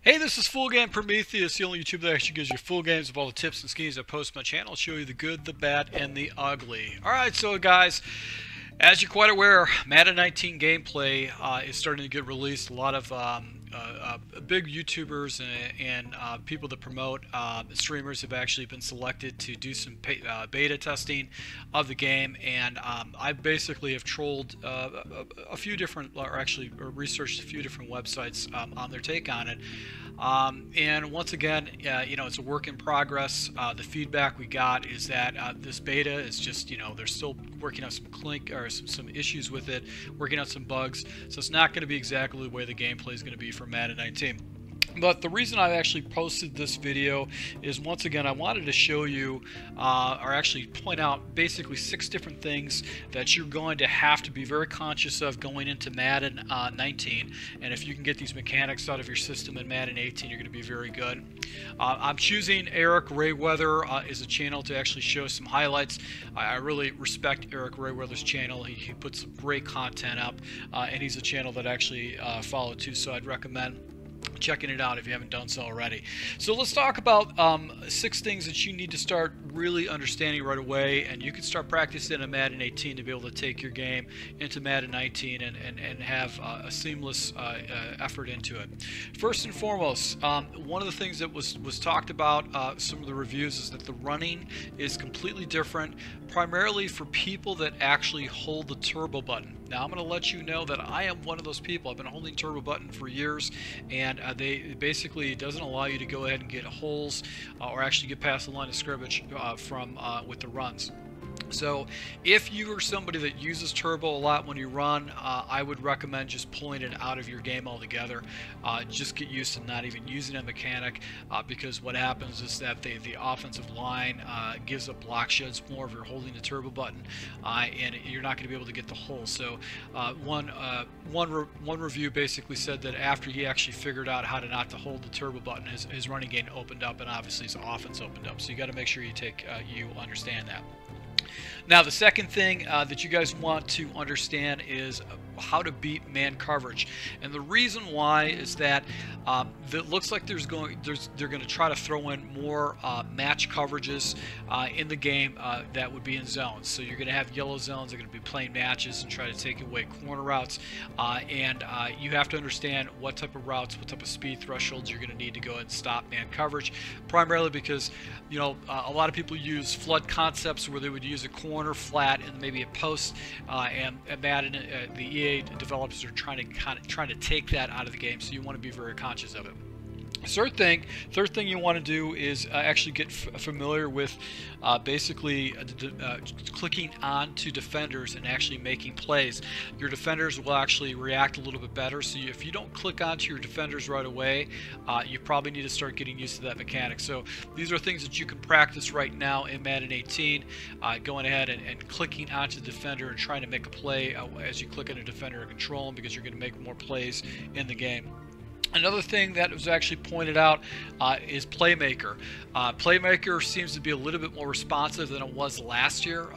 Hey, this is Full Game Prometheus, the only YouTube that actually gives you full games of all the tips and schemes I post on my channel. I'll show you the good, the bad, and the ugly. Alright, so guys, as you're quite aware, Madden 19 gameplay is starting to get released. A lot of big YouTubers and people that promote streamers have actually been selected to do some beta testing of the game, and I basically have trolled a few different, or actually researched a few different websites on their take on it. And once again, it's a work in progress. The feedback we got is that this beta is just, they're still working on some issues with it, working on some bugs. So it's not going to be exactly the way the gameplay is going to be for Madden 19. But the reason I actually posted this video is, once again, I wanted to show you, or actually point out, basically 6 different things that you're going to have to be very conscious of going into Madden 19. And if you can get these mechanics out of your system in Madden 18, you're going to be very good. I'm choosing Eric Rayweather as a channel to actually show some highlights. I really respect Eric Rayweather's channel. He puts some great content up, and he's a channel that I actually follow too, so I'd recommend checking it out if you haven't done so already. So let's talk about 6 things that you need to start really understanding right away, and you can start practicing in Madden 18 to be able to take your game into Madden 19 and have a seamless effort into it. First and foremost, one of the things that was talked about some of the reviews is that the running is completely different, primarily for people that actually hold the turbo button. Now, I'm going to let you know that I am one of those people. I've been holding turbo button for years, and it basically doesn't allow you to go ahead and get holes or actually get past the line of scrimmage with the runs. So if you are somebody that uses turbo a lot when you run, I would recommend just pulling it out of your game altogether. Just get used to not even using a mechanic, because what happens is that the offensive line gives up block sheds more if you're holding the turbo button, and you're not going to be able to get the hole. So one review basically said that after he actually figured out how to not to hold the turbo button, his running game opened up, and obviously his offense opened up. So you got to make sure you understand that. Now, the second thing that you guys want to understand is how to beat man coverage, and the reason why is that it looks like they're going to try to throw in more match coverages in the game that would be in zones. So you're going to have yellow zones. They're going to be playing matches and try to take away corner routes, and you have to understand what type of routes, what type of speed thresholds you're going to need to go ahead and stop man coverage, primarily because a lot of people use flood concepts where they would use a corner flat and maybe a post, and Madden, the EA developers are trying to take that out of the game, so you want to be very conscious of it. Third thing you want to do is actually get familiar with basically clicking on to defenders and actually making plays. Your defenders will actually react a little bit better, so if you don't click onto your defenders right away, you probably need to start getting used to that mechanic. So these are things that you can practice right now in Madden 18, going ahead and clicking onto the defender and trying to make a play as you click on a defender and control them, because you're going to make more plays in the game. Another thing that was actually pointed out is Playmaker. Playmaker seems to be a little bit more responsive than it was last year.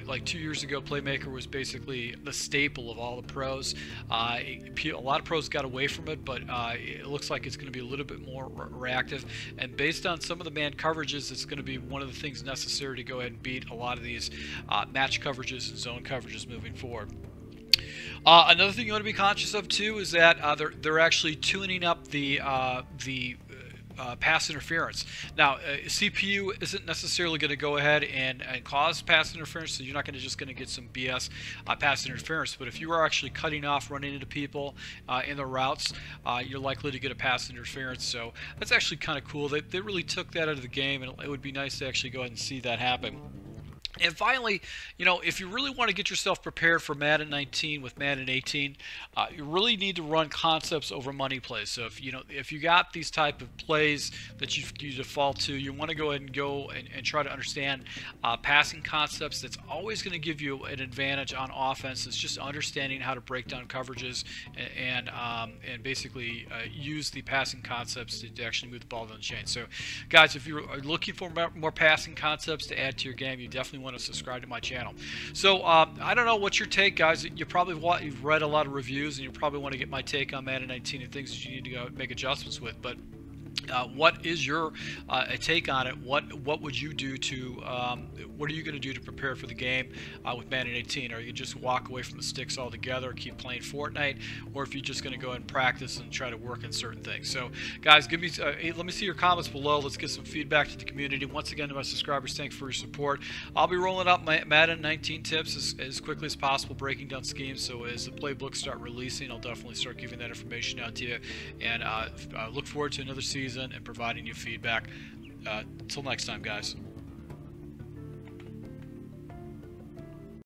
Like 2 years ago, Playmaker was basically the staple of all the pros. A lot of pros got away from it, but it looks like it's going to be a little bit more reactive. And based on some of the man coverages, it's going to be one of the things necessary to go ahead and beat a lot of these match coverages and zone coverages moving forward. Another thing you want to be conscious of too is that they're actually tuning up the pass interference. Now, CPU isn't necessarily going to go ahead and cause pass interference, so you're not just going to get some BS pass interference. But if you are actually cutting off, running into people in the routes, you're likely to get a pass interference. So that's actually kind of cool. They really took that out of the game, and it would be nice to actually go ahead and see that happen. And finally, if you really want to get yourself prepared for Madden 19 with Madden 18, you really need to run concepts over money plays. So if you got these type of plays that you default to, you want to go ahead and and try to understand passing concepts. That's always going to give you an advantage on offense. It's just understanding how to break down coverages and basically use the passing concepts to actually move the ball down the chain. So, guys, if you're looking for more passing concepts to add to your game, you definitely want want to subscribe to my channel. So I don't know what's your take, guys. You've read a lot of reviews, and you probably want to get my take on Madden 19 and things that you need to go make adjustments with. But what is your take on it? What would you do to what are you going to do to prepare for the game with Madden 18? Are you just walk away from the sticks altogether, keep playing Fortnite, or if you're just going to go and practice and try to work on certain things? So, guys, give me let me see your comments below. Let's get some feedback to the community. Once again, to my subscribers, thanks for your support. I'll be rolling out my Madden 19 tips as quickly as possible, breaking down schemes. So as the playbooks start releasing, I'll definitely start giving that information out to you. And look forward to another season and providing you feedback. Until next time, guys.